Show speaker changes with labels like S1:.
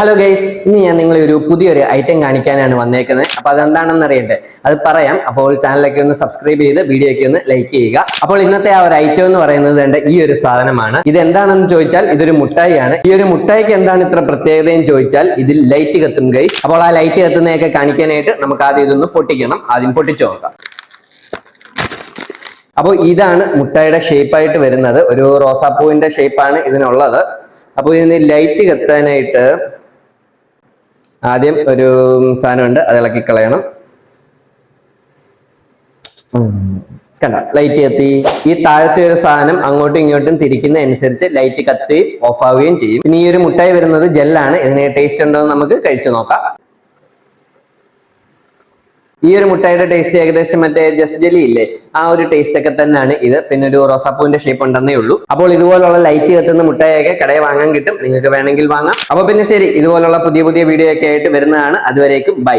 S1: Hello guys, ഇന്ന് ഞാൻ നിങ്ങളെ ഒരു പുതിയൊരു ഐറ്റം കാണിക്കാനാണ് വന്നേക്കുന്നത്. അപ്പൊ അതെന്താണെന്ന് അറിയട്ടെ, അത് പറയാം. അപ്പോൾ ചാനലൊക്കെ ഒന്ന് സബ്സ്ക്രൈബ് ചെയ്ത് വീഡിയോ ഒക്കെ ഒന്ന് ലൈക്ക് ചെയ്യുക. അപ്പോൾ ഇന്നത്തെ ആ ഒരു ഐറ്റം എന്ന് പറയുന്നത് ഈ ഒരു സാധനമാണ്. ഇത് എന്താണെന്ന് ചോദിച്ചാൽ ഇതൊരു മുട്ടായിയാണ്. ഈ ഒരു മുട്ടായിക്ക് എന്താണ് ഇത്ര പ്രത്യേകതയും ചോദിച്ചാൽ ഇതിൽ ലൈറ്റ് കത്തും ഗൈസ്. അപ്പോൾ ആ ലൈറ്റ് കത്തുന്നതൊക്കെ കാണിക്കാനായിട്ട് നമുക്ക് ആദ്യം ഇതൊന്ന് പൊട്ടിക്കണം. ആദ്യം പൊട്ടിച്ചു നോക്കാം. അപ്പോൾ ഇതാണ് മുട്ടായിയുടെ ഷേപ്പായിട്ട് വരുന്നത്. ഒരു റോസാപ്പൂവിന്റെ ഷേപ്പാണ് ഇതിനുള്ളത്. അപ്പോൾ ഇതിന് ലൈറ്റ് കത്താനായിട്ട് ആദ്യം ഒരു സാധനമുണ്ട്, അത് ഇളക്കി കളയണം. കണ്ട, ലൈറ്റ് കത്തി. ഈ താഴത്തെ ഒരു സാധനം അങ്ങോട്ടും ഇങ്ങോട്ടും തിരിക്കുന്ന അനുസരിച്ച് ലൈറ്റ് കത്തുകയും ഓഫ് ആവുകയും ചെയ്യും. പിന്നെ ഈ ഒരു മുട്ടായി വരുന്നത് ജെല്ലാണ്. ഇതിന് ടേസ്റ്റ് ഉണ്ടോ എന്ന് നമുക്ക് കഴിച്ചു നോക്കാം. ഈ ഒരു മുട്ടായിയുടെ ടേസ്റ്റ് ഏകദേശം മറ്റേ ജസ്റ്റ് ജെല്ലി ഇല്ലേ, ആ ഒരു ടേസ്റ്റ് ഒക്കെ തന്നെയാണ് ഇത്. പിന്നെ ഒരു റോസാപ്പൂവിന്റെ ഷേപ്പ് ഉണ്ടെന്നേ ഉള്ളൂ. അപ്പോൾ ഇതുപോലുള്ള ലൈറ്റ് കത്തുന്ന മുട്ടായൊക്കെ കടയിൽ വാങ്ങാൻ കിട്ടും, നിങ്ങൾക്ക് വേണമെങ്കിൽ വാങ്ങാം. അപ്പൊ പിന്നെ ശരി, ഇതുപോലുള്ള പുതിയ പുതിയ വീഡിയോ ഒക്കെ ആയിട്ട് വരുന്നതാണ്. അതുവരേക്കും ബൈ.